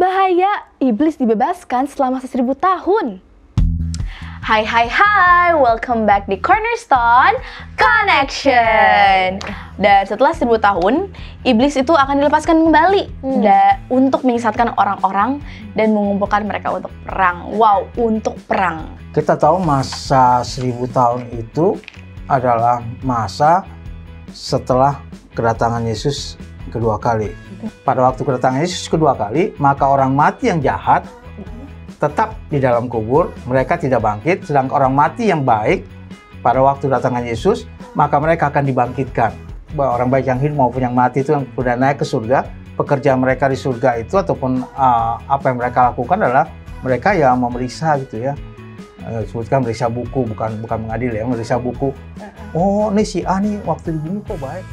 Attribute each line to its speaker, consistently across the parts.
Speaker 1: Bahaya, iblis dibebaskan selama 1000 tahun. Hai, welcome back di Cornerstone Connection. Dan setelah 1000 tahun, iblis itu akan dilepaskan kembali untuk menyesatkan orang-orang dan mengumpulkan mereka untuk perang. Wow, untuk perang.
Speaker 2: Kita tahu masa 1000 tahun itu adalah masa setelah kedatangan Yesus kedua kali. Pada waktu kedatangan Yesus kedua kali, maka orang mati yang jahat tetap di dalam kubur, mereka tidak bangkit. Sedangkan orang mati yang baik, pada waktu kedatangan Yesus, maka mereka akan dibangkitkan. Orang baik yang hidup maupun yang mati itu yang sudah naik ke surga, pekerjaan mereka di surga itu ataupun apa yang mereka lakukan adalah mereka yang memeriksa gitu ya. Sebutkan meriksa buku, bukan mengadil ya, meriksa buku. Oh, ini si A nih waktu di bumi kok baik.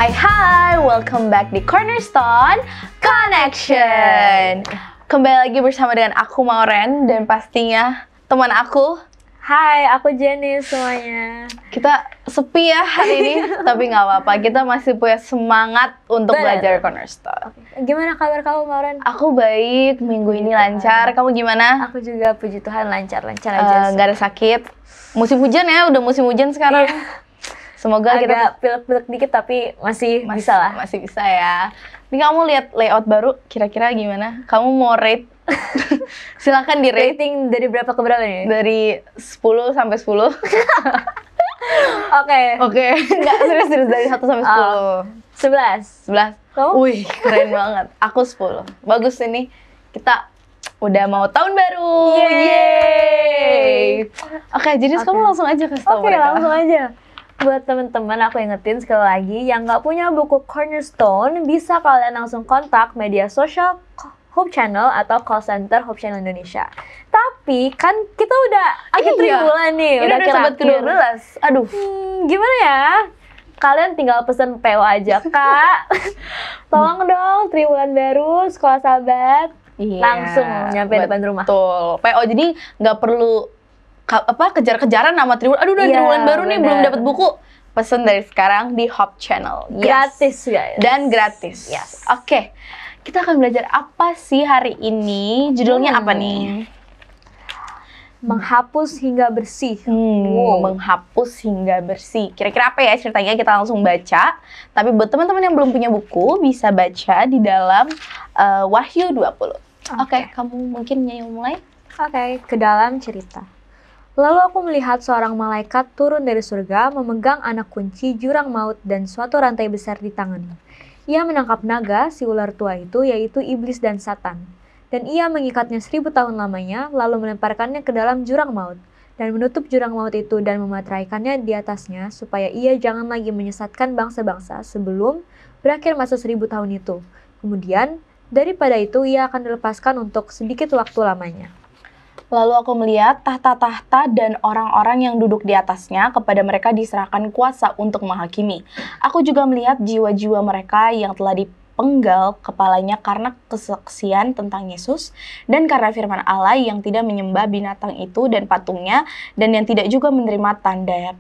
Speaker 1: Hai, welcome back di Cornerstone Connection. Kembali lagi bersama dengan aku Mauren dan pastinya teman aku.
Speaker 3: Hai, aku Jenny semuanya.
Speaker 1: Kita sepi ya hari ini, tapi nggak apa-apa. Kita masih punya semangat untuk belajar Cornerstone.
Speaker 3: Gimana kabar kamu, Mauren?
Speaker 1: Aku baik, minggu ini lancar. Kamu gimana?
Speaker 3: Aku juga, puji Tuhan, lancar-lancar aja.
Speaker 1: Nggak ada sakit. Musim hujan ya, udah musim hujan sekarang. Semoga
Speaker 3: agak
Speaker 1: kita
Speaker 3: pilek-pilek dikit tapi masih bisa lah.
Speaker 1: Masih bisa ya. Ini kamu lihat layout baru, kira-kira gimana? Kamu mau rate? Silakan di rate.
Speaker 3: Rating dari berapa ke berapa nih?
Speaker 1: Dari 10 sampai 10. Oke. Enggak, serius dari 1 sampai 10.
Speaker 3: 11. Kamu?
Speaker 1: Wih, keren banget. Aku 10. Bagus ini. Kita udah mau tahun baru. Yeay. Oke, jadi kamu langsung aja kasih tahu mereka.
Speaker 3: Oke, langsung aja. Buat teman-teman, aku ingetin sekali lagi, yang nggak punya buku Cornerstone, bisa kalian langsung kontak media sosial Hope Channel atau call center Hope Channel Indonesia. Tapi kan kita udah akhir triwulan nih,
Speaker 1: udah sobat ke-12. Aduh,
Speaker 3: gimana ya? Kalian tinggal pesen PO aja, Kak. Tolong dong, triwulan baru, sekolah sahabat, langsung nyampe depan rumah.
Speaker 1: Betul, PO jadi nggak perlu kejar-kejaran nama triwulan. Aduh, udah triwulan baru nih, belum dapat buku. Pesen dari sekarang di Hope Channel.
Speaker 3: Gratis, guys.
Speaker 1: Dan gratis.
Speaker 3: Yes.
Speaker 1: Oke. Kita akan belajar apa sih hari ini? Judulnya apa nih?
Speaker 3: Menghapus hingga bersih.
Speaker 1: Menghapus hingga bersih. Kira-kira apa ya ceritanya? Kita langsung baca. Tapi buat teman-teman yang belum punya buku, bisa baca di dalam Wahyu 20. Oke, kamu mungkin mulai?
Speaker 3: Oke, ke dalam cerita. Lalu aku melihat seorang malaikat turun dari surga, memegang anak kunci jurang maut dan suatu rantai besar di tangannya. Ia menangkap naga, si ular tua itu, yaitu iblis dan Satan. Dan ia mengikatnya 1000 tahun lamanya, lalu melemparkannya ke dalam jurang maut, dan menutup jurang maut itu dan memateraikannya di atasnya, supaya ia jangan lagi menyesatkan bangsa-bangsa sebelum berakhir masa 1000 tahun itu. Kemudian, daripada itu ia akan dilepaskan untuk sedikit waktu lamanya.
Speaker 1: Lalu aku melihat tahta-tahta dan orang-orang yang duduk di atasnya, kepada mereka diserahkan kuasa untuk menghakimi. Aku juga melihat jiwa-jiwa mereka yang telah dipenggal kepalanya karena kesaksian tentang Yesus, dan karena firman Allah yang tidak menyembah binatang itu dan patungnya, dan yang tidak juga menerima tandanya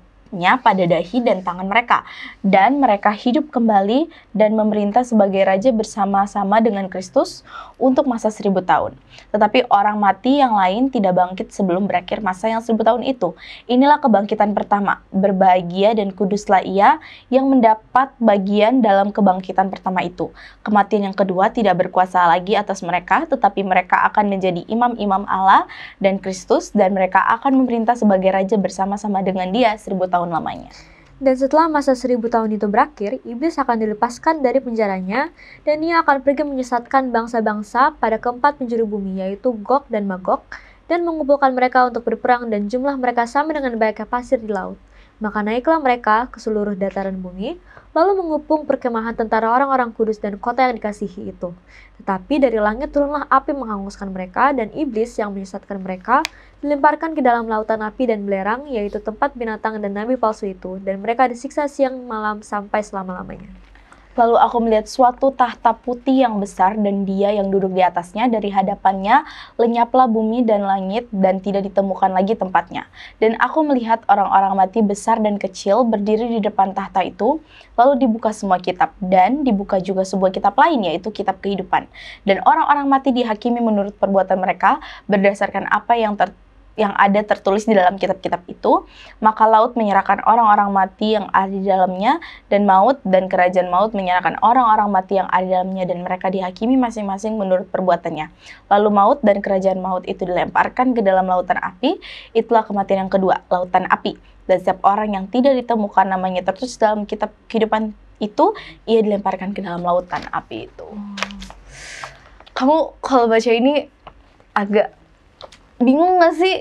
Speaker 1: pada dahi dan tangan mereka. Dan mereka hidup kembali dan memerintah sebagai raja bersama-sama dengan Kristus untuk masa 1000 tahun. Tetapi orang mati yang lain tidak bangkit sebelum berakhir masa yang 1000 tahun itu. Inilah kebangkitan pertama. Berbahagia dan kuduslah ia yang mendapat bagian dalam kebangkitan pertama itu. Kematian yang kedua tidak berkuasa lagi atas mereka, tetapi mereka akan menjadi imam-imam Allah dan Kristus, dan mereka akan memerintah sebagai raja bersama-sama dengan dia 1000 tahun lamanya.
Speaker 3: Dan setelah masa 1000 tahun itu berakhir, iblis akan dilepaskan dari penjaranya dan ia akan pergi menyesatkan bangsa-bangsa pada keempat penjuru bumi, yaitu Gog dan Magog, dan mengumpulkan mereka untuk berperang dan jumlah mereka sama dengan banyaknya pasir di laut. Maka naiklah mereka ke seluruh dataran bumi, lalu mengepung perkemahan tentara orang-orang kudus dan kota yang dikasihi itu. Tetapi dari langit turunlah api menghanguskan mereka, dan iblis yang menyesatkan mereka dilemparkan ke dalam lautan api dan belerang, yaitu tempat binatang dan nabi palsu itu, dan mereka disiksa siang malam sampai selama-lamanya.
Speaker 1: Lalu aku melihat suatu tahta putih yang besar dan dia yang duduk di atasnya. Dari hadapannya lenyaplah bumi dan langit dan tidak ditemukan lagi tempatnya. Dan aku melihat orang-orang mati besar dan kecil berdiri di depan tahta itu. Lalu dibuka semua kitab dan dibuka juga sebuah kitab lain, yaitu kitab kehidupan. Dan orang-orang mati dihakimi menurut perbuatan mereka berdasarkan apa yang ada tertulis di dalam kitab-kitab itu. Maka laut menyerahkan orang-orang mati yang ada di dalamnya, dan maut dan kerajaan maut menyerahkan orang-orang mati yang ada di dalamnya, dan mereka dihakimi masing-masing menurut perbuatannya. Lalu maut dan kerajaan maut itu dilemparkan ke dalam lautan api. Itulah kematian yang kedua, lautan api. Dan setiap orang yang tidak ditemukan namanya tertulis dalam kitab kehidupan itu, ia dilemparkan ke dalam lautan api itu. Kamu kalau baca ini agak bingung nggak sih?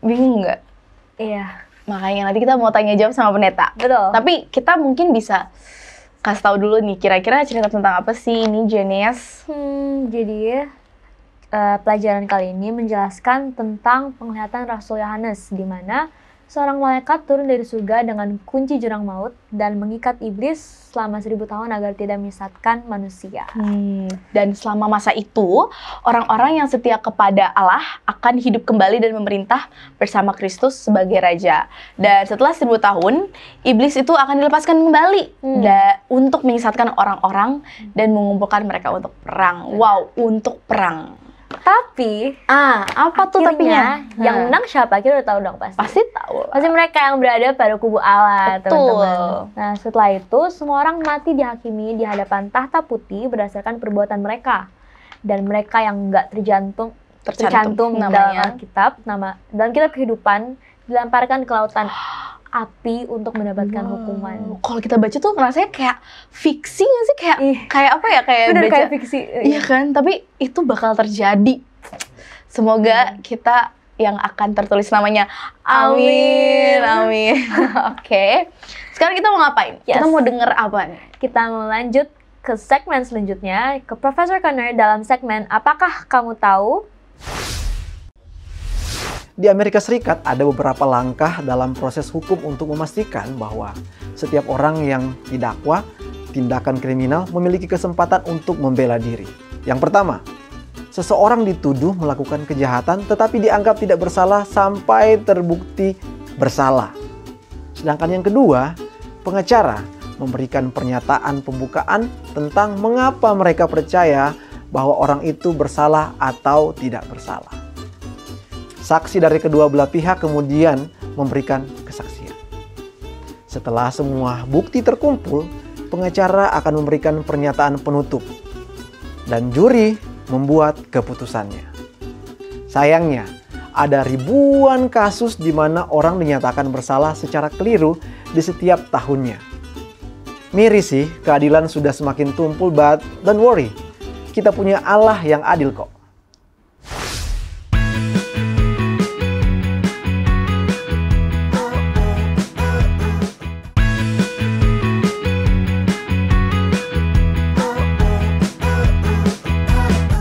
Speaker 1: Bingung nggak?
Speaker 3: Iya.
Speaker 1: Makanya nanti kita mau tanya jawab sama pendeta.
Speaker 3: Betul.
Speaker 1: Tapi kita mungkin bisa kasih tahu dulu nih, kira-kira cerita tentang apa sih ini Genesis?
Speaker 3: Jadi pelajaran kali ini menjelaskan tentang penglihatan Rasul Yohanes, di mana seorang malaikat turun dari surga dengan kunci jurang maut dan mengikat iblis selama 1000 tahun agar tidak menyesatkan manusia.
Speaker 1: Dan selama masa itu, orang-orang yang setia kepada Allah akan hidup kembali dan memerintah bersama Kristus sebagai Raja. Dan setelah 1000 tahun, iblis itu akan dilepaskan kembali untuk menyesatkan orang-orang dan mengumpulkan mereka untuk perang. Wow, untuk perang.
Speaker 3: Tapi,
Speaker 1: apa tuh tapinya?
Speaker 3: Yang menang siapa? Kita udah tahu dong pasti.
Speaker 1: Pasti tahu.
Speaker 3: Pasti mereka yang berada pada kubu Allah,
Speaker 1: Betul.
Speaker 3: teman-teman. Nah, setelah itu, semua orang mati dihakimi di hadapan tahta putih berdasarkan perbuatan mereka. Dan mereka yang nggak tercantum dalam Alkitab, dalam kitab kehidupan, dilemparkan ke lautan api untuk mendapatkan hukuman.
Speaker 1: Kalau kita baca tuh rasanya kayak fiksi nggak sih? Kayak apa ya? Kayak
Speaker 3: Bener,
Speaker 1: baca,
Speaker 3: kayak fiksi.
Speaker 1: Iya kan? Tapi itu bakal terjadi. Semoga kita yang akan tertulis namanya. Amin. Amin. Oke. Sekarang kita mau ngapain?
Speaker 3: Yes.
Speaker 1: Kita mau denger apa nih?
Speaker 3: Kita mau lanjut ke segmen selanjutnya, ke Profesor Connor dalam segmen Apakah Kamu Tahu?
Speaker 4: Di Amerika Serikat ada beberapa langkah dalam proses hukum untuk memastikan bahwa setiap orang yang didakwa tindakan kriminal memiliki kesempatan untuk membela diri. Yang pertama, seseorang dituduh melakukan kejahatan tetapi dianggap tidak bersalah sampai terbukti bersalah. Sedangkan yang kedua, pengacara memberikan pernyataan pembukaan tentang mengapa mereka percaya bahwa orang itu bersalah atau tidak bersalah. Saksi dari kedua belah pihak kemudian memberikan kesaksian. Setelah semua bukti terkumpul, pengacara akan memberikan pernyataan penutup dan juri membuat keputusannya. Sayangnya, ada ribuan kasus di mana orang dinyatakan bersalah secara keliru di setiap tahunnya. Miris sih, keadilan sudah semakin tumpul, but don't worry, kita punya Allah yang adil kok.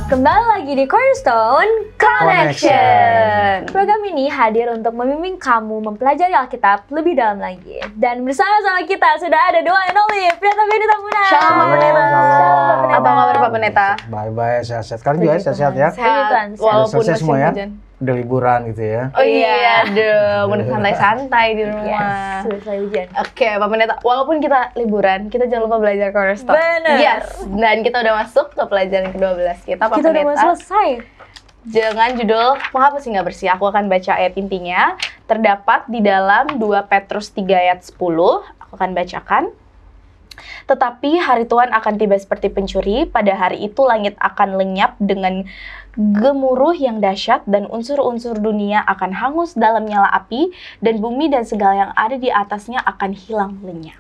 Speaker 3: Kembali lagi di Cornerstone Connection. Program ini hadir untuk membimbing kamu mempelajari Alkitab lebih dalam lagi. Dan bersama-sama kita sudah ada the one and only Pendeta Benny Tambuna.
Speaker 1: Shalom Pak Pendeta.
Speaker 3: Shalom Pak Pendeta.
Speaker 1: Apa kabar Pak Pendeta?
Speaker 2: Bye-bye, sehat-sehat. Kalian juga sehat-sehat ya?
Speaker 3: Tuhan.
Speaker 1: Walaupun
Speaker 2: Selesai semua ya?
Speaker 1: hujan.
Speaker 2: Udah liburan gitu ya.
Speaker 1: Oh iya, aduh, udah santai-santai di rumah.
Speaker 3: Yes, sudah selesai hujan.
Speaker 1: Oke, Pak Pendeta, walaupun kita liburan, kita jangan lupa belajar Cornerstone.
Speaker 3: Bener.
Speaker 1: Yes, dan kita udah masuk ke pelajaran ke-12 kita, Pak
Speaker 3: Kita udah mau
Speaker 1: Pendeta.
Speaker 3: selesai.
Speaker 1: Dengan judul Mengapa Singa Bersih, aku akan baca ayat intinya. Terdapat di dalam 2 Petrus 3 ayat 10. Aku akan bacakan. Tetapi hari Tuhan akan tiba seperti pencuri. Pada hari itu langit akan lenyap dengan gemuruh yang dahsyat dan unsur-unsur dunia akan hangus dalam nyala api dan bumi dan segala yang ada di atasnya akan hilang lenyap.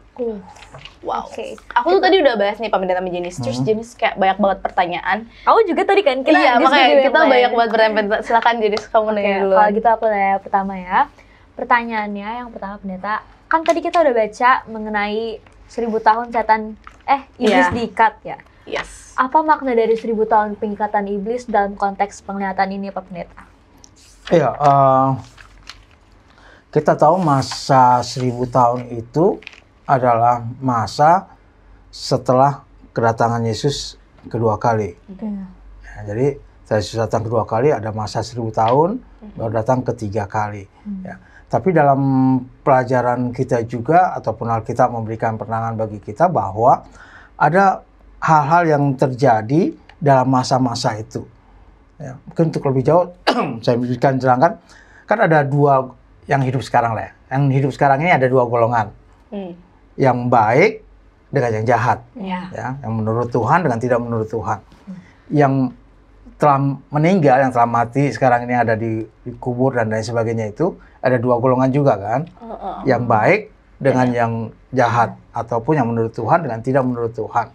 Speaker 1: Wow.
Speaker 3: Oke.
Speaker 1: Aku tuh tadi udah bahas nih Pak Pendeta sama Jenis. Terus Jenis kayak banyak banget pertanyaan.
Speaker 3: Aku juga tadi kan kita
Speaker 1: Iya, makanya
Speaker 3: diskusi
Speaker 1: kita banyak banget pertanyaan. Silakan Jenis kamu
Speaker 3: Oke,
Speaker 1: nanya dulu.
Speaker 3: kalau gitu aku nanya pertama ya. Pertanyaannya yang pertama Pendeta, kan tadi kita udah baca mengenai 1000 tahun setan iblis
Speaker 1: Iya.
Speaker 3: diikat ya.
Speaker 1: Yes.
Speaker 3: Apa makna dari 1000 tahun pengikatan iblis dalam konteks penglihatan ini Pak Pendeta?
Speaker 2: Iya, kita tahu masa 1000 tahun itu adalah masa setelah kedatangan Yesus kedua kali. Ya, jadi setelah Yesus datang kedua kali ada masa 1000 tahun, baru datang ketiga kali. Ya. Tapi dalam pelajaran kita juga ataupun Alkitab memberikan penerangan bagi kita bahwa ada hal-hal yang terjadi dalam masa-masa itu. Ya, mungkin untuk lebih jauh saya berikan terangkan, kan ada dua yang hidup sekarang lah. Yang hidup sekarang ini ada dua golongan. Yang baik dengan yang jahat. Ya, yang menurut Tuhan dengan tidak menurut Tuhan. Yang telah meninggal, yang telah mati sekarang ini ada di kubur dan lain sebagainya itu ada dua golongan juga kan. Yang baik dengan yang jahat ataupun yang menurut Tuhan dengan tidak menurut Tuhan.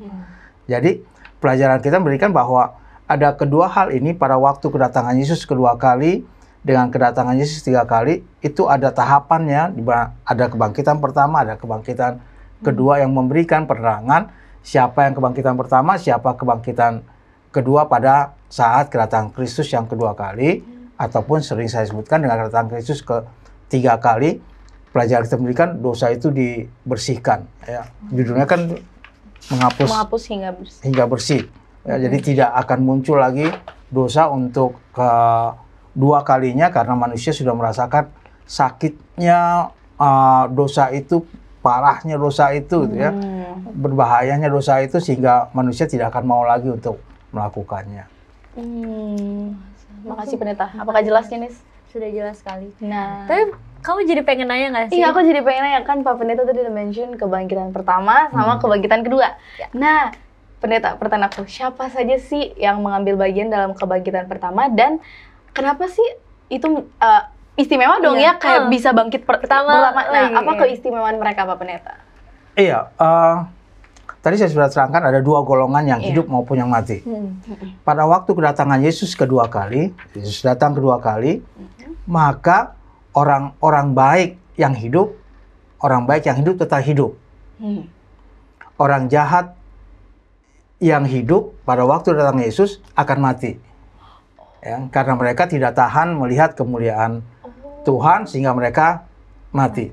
Speaker 2: Jadi pelajaran kita memberikan bahwa ada kedua hal ini pada waktu kedatangan Yesus kedua kali dengan kedatangan Yesus tiga kali itu ada tahapannya, ada kebangkitan pertama, ada kebangkitan kedua yang memberikan penerangan siapa yang kebangkitan pertama, siapa kebangkitan kedua pada saat kedatangan Kristus yang kedua kali ataupun sering saya sebutkan dengan kedatangan Kristus ketiga kali. Pelajaran kita memberikan dosa itu dibersihkan. Ya. Judulnya kan menghapus hingga bersih. Ya, jadi tidak akan muncul lagi dosa untuk kedua kalinya karena manusia sudah merasakan sakitnya dosa itu, parahnya dosa itu, gitu ya, berbahayanya dosa itu sehingga manusia tidak akan mau lagi untuk melakukannya.
Speaker 1: Makasih Pendeta. Apakah jelas Jenis?
Speaker 3: Sudah jelas sekali.
Speaker 1: Nah,
Speaker 3: Tapi kamu jadi pengen nanya nggak sih?
Speaker 1: iya, aku jadi pengen nanya kan Pak Pendeta tadi udah mention kebangkitan pertama sama kebangkitan kedua. Nah, Pendeta, pertanyaan aku, siapa saja sih yang mengambil bagian dalam kebangkitan pertama dan kenapa sih itu istimewa dong ya kayak bisa bangkit pertama. Nah,
Speaker 3: lagi,
Speaker 1: apa keistimewaan mereka Pak Pendeta?
Speaker 2: Iya, tadi saya sudah terangkan ada dua golongan yang hidup maupun yang mati. Pada waktu kedatangan Yesus kedua kali, Yesus datang kedua kali, maka orang-orang baik yang hidup tetap hidup. Orang jahat yang hidup pada waktu datang Yesus akan mati. Ya, karena mereka tidak tahan melihat kemuliaan Tuhan sehingga mereka mati.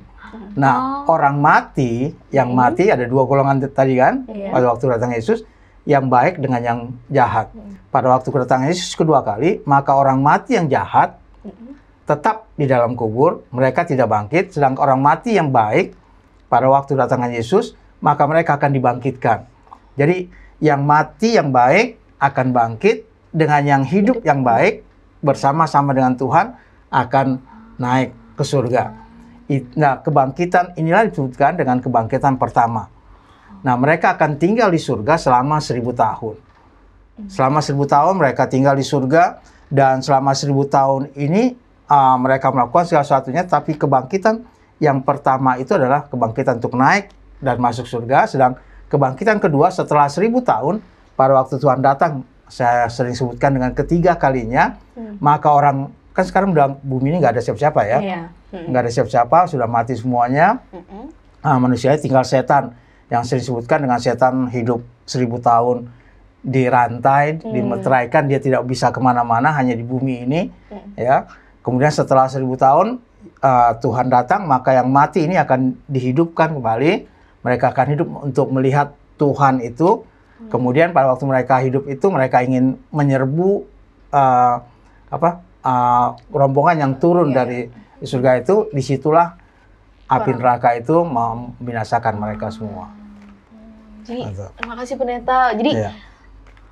Speaker 2: Nah, orang mati, yang mati ada dua golongan tadi kan, pada waktu datang Yesus, yang baik dengan yang jahat. Pada waktu kedatangan Yesus kedua kali, maka orang mati yang jahat tetap di dalam kubur, mereka tidak bangkit, sedangkan orang mati yang baik pada waktu kedatangan Yesus, maka mereka akan dibangkitkan. Jadi, yang mati yang baik akan bangkit, dengan yang hidup yang baik bersama-sama dengan Tuhan akan naik ke surga. Nah, kebangkitan inilah disebutkan dengan kebangkitan pertama. Nah, mereka akan tinggal di surga selama 1000 tahun. Selama 1000 tahun mereka tinggal di surga, dan selama 1000 tahun ini mereka melakukan segala sesuatunya, tapi kebangkitan yang pertama itu adalah kebangkitan untuk naik dan masuk surga, sedang kebangkitan kedua setelah 1000 tahun, pada waktu Tuhan datang, saya sering sebutkan dengan ketiga kalinya, maka orang, kan sekarang udah bumi ini nggak ada siapa-siapa ya, nggak ada siapa-siapa, sudah mati semuanya, manusia tinggal setan, yang sering disebutkan dengan setan hidup 1000 tahun, dirantai, dimeteraikan, dia tidak bisa kemana-mana, hanya di bumi ini, ya. Kemudian setelah 1000 tahun, Tuhan datang, maka yang mati ini akan dihidupkan kembali. Mereka akan hidup untuk melihat Tuhan itu. Kemudian pada waktu mereka hidup itu, mereka ingin menyerbu rombongan yang turun dari surga itu. Disitulah api neraka itu membinasakan mereka semua.
Speaker 1: Jadi, terima kasih Pendeta. Jadi,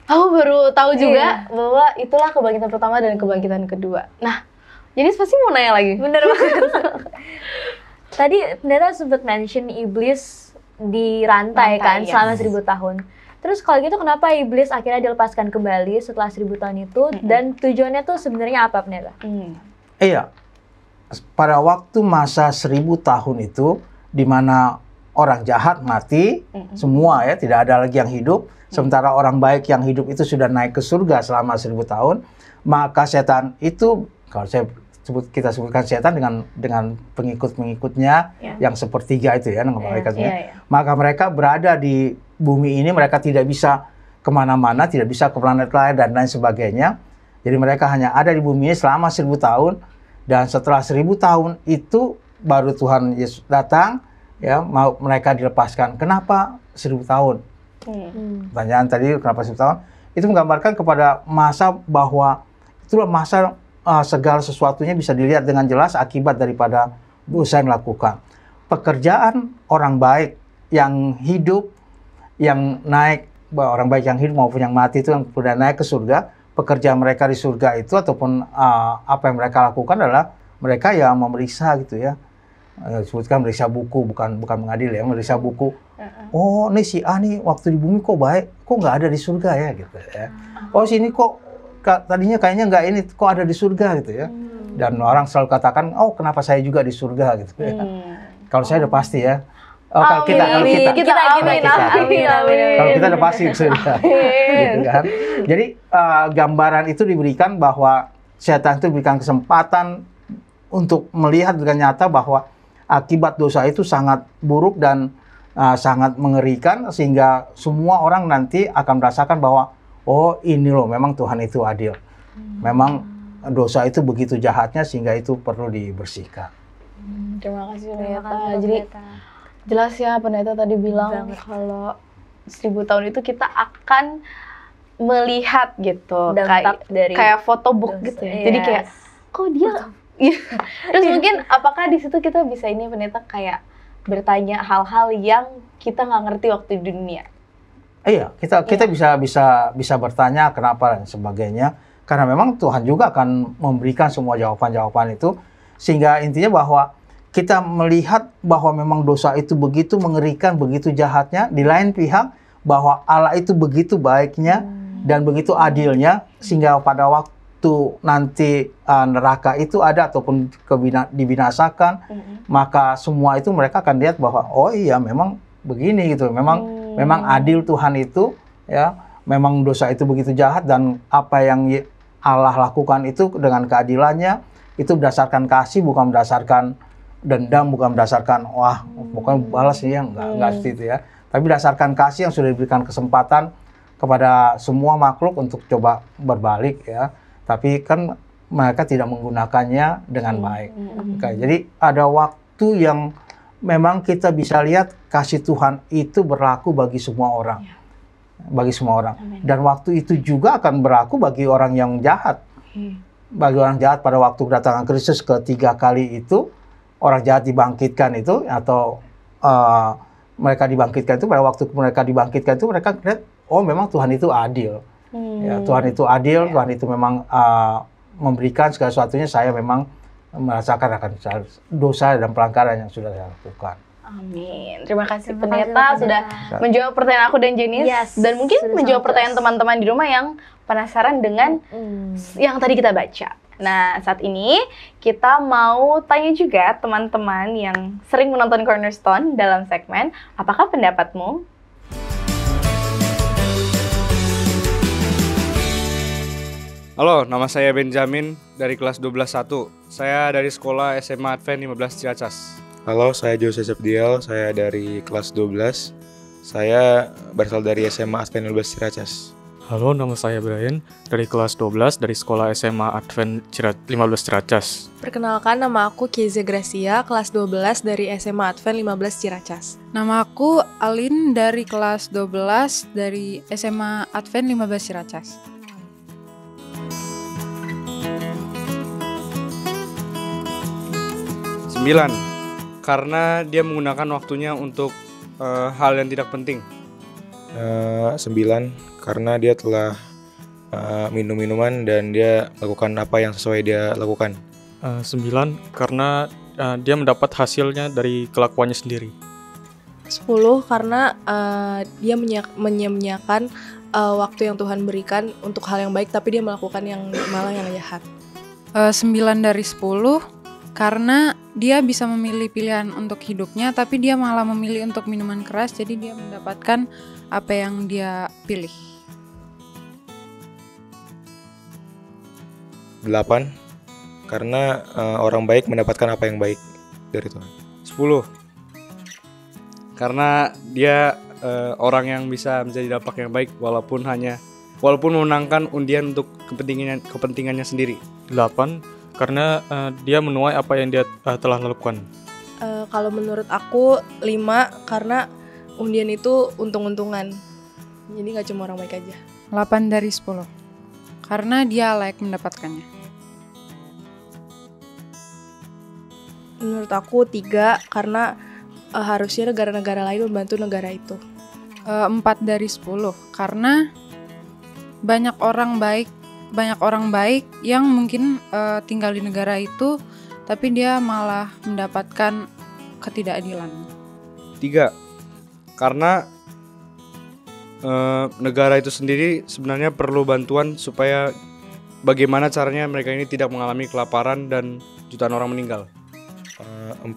Speaker 1: aku baru tahu juga bahwa itulah kebangkitan pertama dan kebangkitan kedua. Nah, jadi pasti mau nanya lagi.
Speaker 3: Bener banget. Tadi Pendeta sempat mention iblis dirantai kan
Speaker 1: Rantai,
Speaker 3: selama
Speaker 1: yes.
Speaker 3: 1000 tahun. Terus kalau gitu kenapa iblis akhirnya dilepaskan kembali setelah 1000 tahun itu dan tujuannya tuh sebenarnya apa, Pendeta?
Speaker 2: Iya, pada waktu masa 1000 tahun itu, di mana orang jahat mati, semua ya, tidak ada lagi yang hidup, sementara orang baik yang hidup itu sudah naik ke surga selama 1000 tahun, maka setan itu, kalau kita sebutkan setan dengan pengikut-pengikutnya yang sepertiga itu ya, dengan malaikatnya, maka mereka berada di bumi ini, mereka tidak bisa kemana-mana, tidak bisa ke planet lain dan lain sebagainya. Jadi mereka hanya ada di bumi ini selama 1000 tahun, dan setelah 1000 tahun itu baru Tuhan Yesus datang, ya, mau mereka dilepaskan. Kenapa 1000 tahun? Pertanyaan tadi kenapa 1000 tahun? Itu menggambarkan kepada masa bahwa itulah masa segala sesuatunya bisa dilihat dengan jelas akibat daripada dosa yang dilakukan. Pekerjaan orang baik yang hidup, yang naik, orang baik yang hidup maupun yang mati itu yang sudah naik ke surga, pekerjaan mereka di surga itu ataupun apa yang mereka lakukan adalah mereka ya memeriksa gitu ya. Sebutkan meriksa buku, bukan mengadil ya, meriksa buku. Oh, ini si A nih waktu di bumi kok baik, kok nggak ada di surga ya gitu ya. Oh, sini kok tadinya kayaknya nggak ini, kok ada di surga gitu ya. Dan orang selalu katakan, oh kenapa saya juga di surga gitu ya. Kalau saya udah pasti ya. Oh, kalau kita
Speaker 1: Kalau
Speaker 2: kita udah pasti ke surga. Gitu kan. Jadi gambaran itu diberikan bahwa setan itu diberikan kesempatan untuk melihat dengan nyata bahwa akibat dosa itu sangat buruk dan sangat mengerikan, sehingga semua orang nanti akan merasakan bahwa oh ini loh memang Tuhan itu adil. Memang dosa itu begitu jahatnya sehingga itu perlu dibersihkan.
Speaker 1: Terima kasih Pendeta. Jadi jelas ya, Pendeta tadi bilang kalau 1000 tahun itu kita akan melihat gitu kayak photobook gitu ya. Jadi kayak kok dia terus mungkin apakah di situ kita bisa ini Pendeta kayak bertanya hal-hal yang kita nggak ngerti waktu di dunia.
Speaker 2: Iya, kita bisa bertanya kenapa dan sebagainya, karena memang Tuhan juga akan memberikan semua jawaban-jawaban itu, sehingga intinya bahwa kita melihat bahwa memang dosa itu begitu mengerikan, begitu jahatnya, di lain pihak bahwa Allah itu begitu baiknya dan begitu adilnya, sehingga pada waktu nanti neraka itu ada ataupun dibinasakan, maka semua itu mereka akan lihat bahwa oh iya memang begini gitu, memang adil Tuhan itu ya, memang dosa itu begitu jahat dan apa yang Allah lakukan itu dengan keadilannya itu berdasarkan kasih, bukan berdasarkan dendam, bukan berdasarkan wah pokoknya balas ya, enggak seperti itu ya, tapi berdasarkan kasih yang sudah diberikan kesempatan kepada semua makhluk untuk coba berbalik ya, tapi kan mereka tidak menggunakannya dengan baik. Jadi ada waktu yang memang kita bisa lihat kasih Tuhan itu berlaku bagi semua orang. Bagi semua orang. Dan waktu itu juga akan berlaku bagi orang yang jahat. Bagi orang jahat pada waktu kedatangan Kristus ketiga kali itu, orang jahat dibangkitkan itu, atau mereka dibangkitkan itu, pada waktu mereka dibangkitkan itu mereka lihat, oh memang Tuhan itu adil. Ya, Tuhan itu adil, Tuhan itu memang memberikan segala sesuatunya, saya memang merasakan akan dosa dan pelanggaran yang sudah saya lakukan.
Speaker 1: Amin. Terima kasih Pendeta sudah menjawab pertanyaan aku dan Jenis, dan mungkin menjawab pertanyaan teman-teman di rumah yang penasaran dengan yang tadi kita baca. Nah, saat ini kita mau tanya juga teman-teman yang sering menonton Cornerstone dalam segmen Apakah Pendapatmu?
Speaker 5: Halo, nama saya Benjamin dari kelas 12-1. Saya dari sekolah SMA Advent 15 Ciracas.
Speaker 6: Halo, saya Jose Sepdial, saya dari kelas 12. Saya berasal dari SMA Advent 15 Ciracas.
Speaker 7: Halo, nama saya Brian dari kelas 12 dari sekolah SMA Advent 15 Ciracas.
Speaker 8: Perkenalkan, nama aku Keiza Gracia, kelas 12 dari SMA Advent 15 Ciracas. Nama aku Alin dari kelas 12 dari SMA Advent 15 Ciracas.
Speaker 5: Karena dia menggunakan waktunya untuk hal yang tidak penting.
Speaker 6: 9, karena dia telah minum minuman dan dia lakukan apa yang sesuai dia lakukan.
Speaker 7: 9, karena dia mendapat hasilnya dari kelakuannya sendiri.
Speaker 8: 10 karena dia menyia-nyiakan waktu yang Tuhan berikan untuk hal yang baik, tapi dia melakukan yang malah yang jahat.
Speaker 9: 9 dari 10 karena dia bisa memilih pilihan untuk hidupnya, tapi dia malah memilih untuk minuman keras, jadi dia mendapatkan apa yang dia pilih.
Speaker 6: 8 karena orang baik mendapatkan apa yang baik dari Tuhan.
Speaker 5: 10 karena dia orang yang bisa menjadi dampak yang baik walaupun memenangkan undian untuk kepentingannya sendiri.
Speaker 7: 8 karena dia menuai apa yang dia telah lakukan.
Speaker 8: Kalau menurut aku 5 karena undian itu untung-untungan, jadi nggak cuma orang baik aja.
Speaker 9: 8 dari 10 karena dia layak mendapatkannya.
Speaker 8: Menurut aku 3 karena harusnya negara-negara lain membantu negara itu.
Speaker 9: 4 dari 10 karena banyak orang baik yang mungkin tinggal di negara itu, tapi dia malah mendapatkan ketidakadilan.
Speaker 5: 3 karena negara itu sendiri sebenarnya perlu bantuan supaya bagaimana caranya mereka ini tidak mengalami kelaparan dan jutaan orang meninggal.
Speaker 6: 4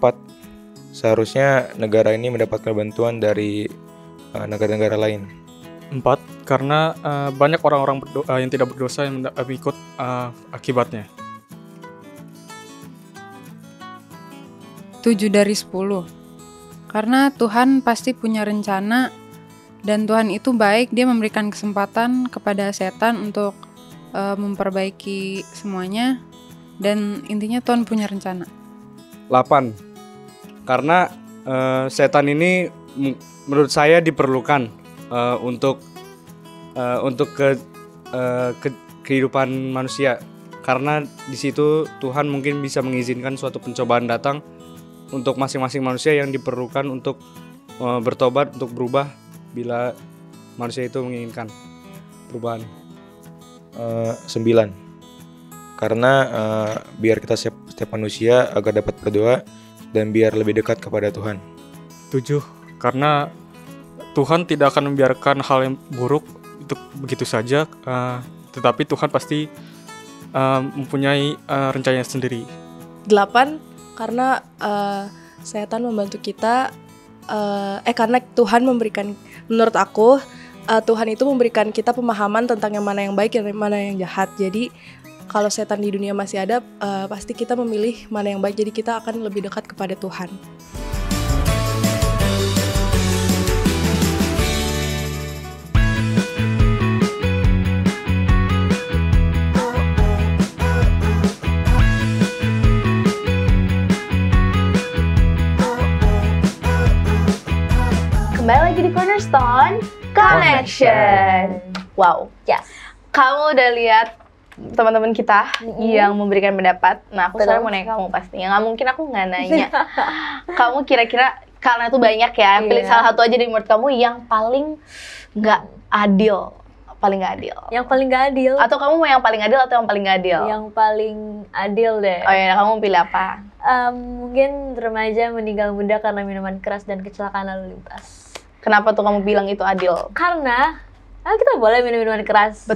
Speaker 6: seharusnya negara ini mendapatkan bantuan dari negara-negara lain.
Speaker 7: 4 karena banyak orang-orang yang tidak berdosa yang ikut akibatnya.
Speaker 9: 7 dari 10 karena Tuhan pasti punya rencana dan Tuhan itu baik, dia memberikan kesempatan kepada setan untuk memperbaiki semuanya, dan intinya Tuhan punya rencana.
Speaker 5: 8 karena setan ini menurut saya diperlukan untuk kehidupan manusia, karena di situ Tuhan mungkin bisa mengizinkan suatu pencobaan datang untuk masing-masing manusia yang diperlukan untuk bertobat, untuk berubah bila manusia itu menginginkan perubahan.
Speaker 6: 9 karena biar kita setiap manusia agar dapat berdoa dan biar lebih dekat kepada Tuhan.
Speaker 7: 7 karena Tuhan tidak akan membiarkan hal yang buruk itu begitu saja, tetapi Tuhan pasti mempunyai rencananya sendiri.
Speaker 8: 8 karena setan membantu kita, karena Tuhan memberikan, menurut aku Tuhan itu memberikan kita pemahaman tentang yang mana yang baik dan mana yang jahat. Jadi kalau setan di dunia masih ada, pasti kita memilih mana yang baik, jadi kita akan lebih dekat kepada Tuhan.
Speaker 1: Kembali lagi di Cornerstone Connection. Wow.
Speaker 3: Yes.
Speaker 1: Kamu udah lihat teman-teman kita yang memberikan pendapat. Nah, aku sekarang mau nanya kamu pastinya. Nggak mungkin aku nggak nanya. Kamu kira-kira, karena itu banyak ya, pilih salah satu aja dari menurut kamu yang paling nggak adil. Paling nggak adil.
Speaker 3: Yang paling nggak adil.
Speaker 1: Atau kamu mau yang paling adil atau yang paling nggak adil?
Speaker 3: Yang paling adil deh.
Speaker 1: Oh ya, kamu pilih apa?
Speaker 3: Mungkin remaja meninggal muda karena minuman keras dan kecelakaan lalu lintas.
Speaker 1: Kenapa tuh kamu bilang itu adil?
Speaker 3: Karena kita boleh minum minuman keras.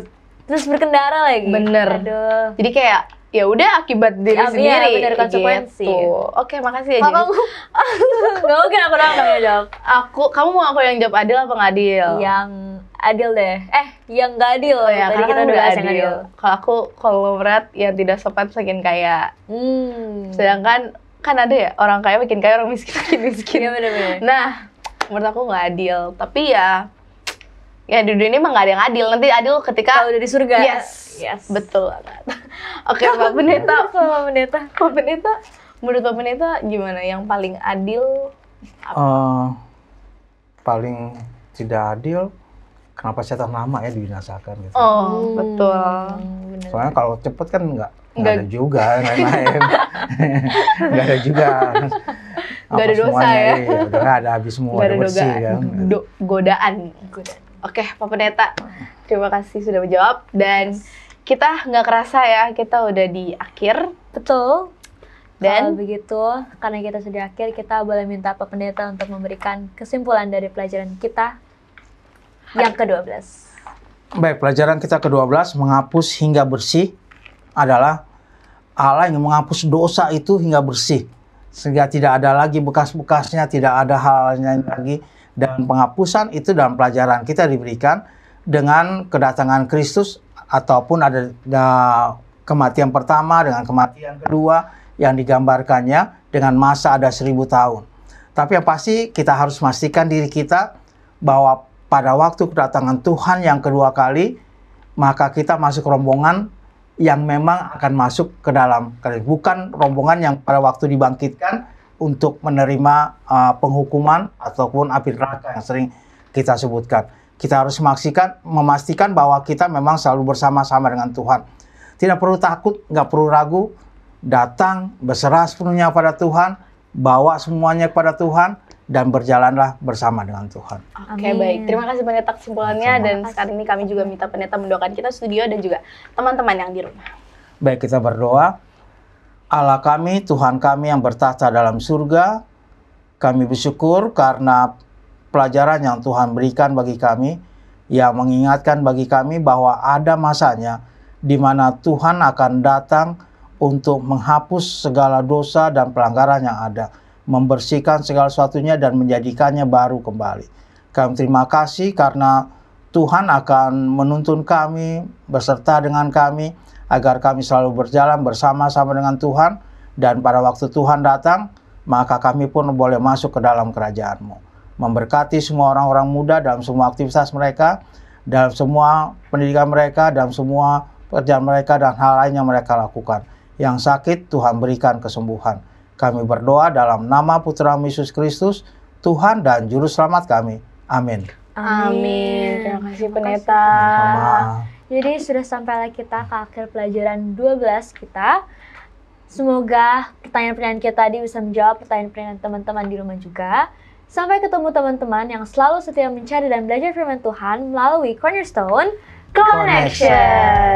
Speaker 3: Terus berkendara lagi.
Speaker 1: Bener.
Speaker 3: Aduh.
Speaker 1: Jadi kayak ya udah akibat diri sendiri.
Speaker 3: Iya, benar, konsekuensi.
Speaker 1: Gitu. Oke, makasih ya.
Speaker 3: Kamu nggak mungkin aku doang yang jawab.
Speaker 1: Kamu mau aku yang jawab adil apa nggak adil?
Speaker 3: Yang adil deh. Yang nggak adil.
Speaker 1: Oh ya,
Speaker 3: tadi kita udah bahas yang adil.
Speaker 1: Kalau aku konglomerat yang tidak sopan saking kaya. Sedangkan kan ada ya orang kaya makin kaya, orang miskin makin miskin.
Speaker 3: Iya benar-benar.
Speaker 1: Nah, menurut aku nggak adil. Tapi ya di dunia ini emang nggak ada yang adil. Nanti adil ketika
Speaker 3: kalau udah di surga.
Speaker 1: Yes. Betul banget. Oke, Pak Pendeta. Pak Pendeta, menurut Pak Pendeta gimana yang paling adil?
Speaker 2: Paling tidak adil, kenapa setan lama ya dibinasakan gitu.
Speaker 1: Oh, betul.
Speaker 2: Soalnya kalau cepet kan nggak ada juga lain-lain. Nggak ada juga.
Speaker 1: Nggak ada dosa ya.
Speaker 2: Udah nggak ada habis semua, udah bersih kan.
Speaker 1: Godaan. Oke, Pak Pendeta, terima kasih sudah menjawab. Dan kita nggak kerasa ya, kita udah di akhir.
Speaker 3: Betul. Kalau
Speaker 1: Dan
Speaker 3: begitu, karena kita sudah akhir, kita boleh minta Pak Pendeta untuk memberikan kesimpulan dari pelajaran kita yang ke-12.
Speaker 2: Baik, pelajaran kita ke-12, menghapus hingga bersih, adalah Allah yang menghapus dosa itu hingga bersih. Sehingga tidak ada lagi bekas-bekasnya, tidak ada halnya lagi. Dan penghapusan itu dalam pelajaran kita diberikan dengan kedatangan Kristus, ataupun ada kematian pertama dengan kematian kedua yang digambarkannya dengan masa ada 1000 tahun. Tapi yang pasti kita harus memastikan diri kita bahwa pada waktu kedatangan Tuhan yang kedua kali, maka kita masuk rombongan yang memang akan masuk ke dalam, bukan rombongan yang pada waktu dibangkitkan untuk menerima penghukuman ataupun api neraka yang sering kita sebutkan. Kita harus memastikan bahwa kita memang selalu bersama-sama dengan Tuhan. Tidak perlu takut, nggak perlu ragu, datang berserah sepenuhnya pada Tuhan, bawa semuanya kepada Tuhan, dan berjalanlah bersama dengan Tuhan.
Speaker 1: Oke, baik. Terima kasih pendeta kesimpulannya. Dan sekarang ini kami juga minta pendeta mendoakan kita studio dan juga teman-teman yang di rumah.
Speaker 2: Baik, kita berdoa. Allah kami, Tuhan kami yang bertahta dalam surga, kami bersyukur karena pelajaran yang Tuhan berikan bagi kami, yang mengingatkan bagi kami bahwa ada masanya di mana Tuhan akan datang untuk menghapus segala dosa dan pelanggaran yang ada, membersihkan segala sesuatunya dan menjadikannya baru kembali. Kami terima kasih karena Tuhan akan menuntun kami beserta dengan kami agar kami selalu berjalan bersama-sama dengan Tuhan, dan pada waktu Tuhan datang maka kami pun boleh masuk ke dalam kerajaan-Mu. Memberkati semua orang-orang muda dalam semua aktivitas mereka, dalam semua pendidikan mereka, dalam semua pekerjaan mereka dan hal lain yang mereka lakukan. Yang sakit Tuhan berikan kesembuhan. Kami berdoa dalam nama Putra Yesus Kristus, Tuhan dan Juru Selamat kami. Amin.
Speaker 1: Amin. Terima kasih pendeta.
Speaker 3: Jadi sudah sampailah kita ke akhir pelajaran 12 kita. Semoga pertanyaan-pertanyaan kita tadi bisa menjawab pertanyaan-pertanyaan teman-teman di rumah juga. Sampai ketemu teman-teman yang selalu setia mencari dan belajar firman Tuhan melalui Cornerstone Connection.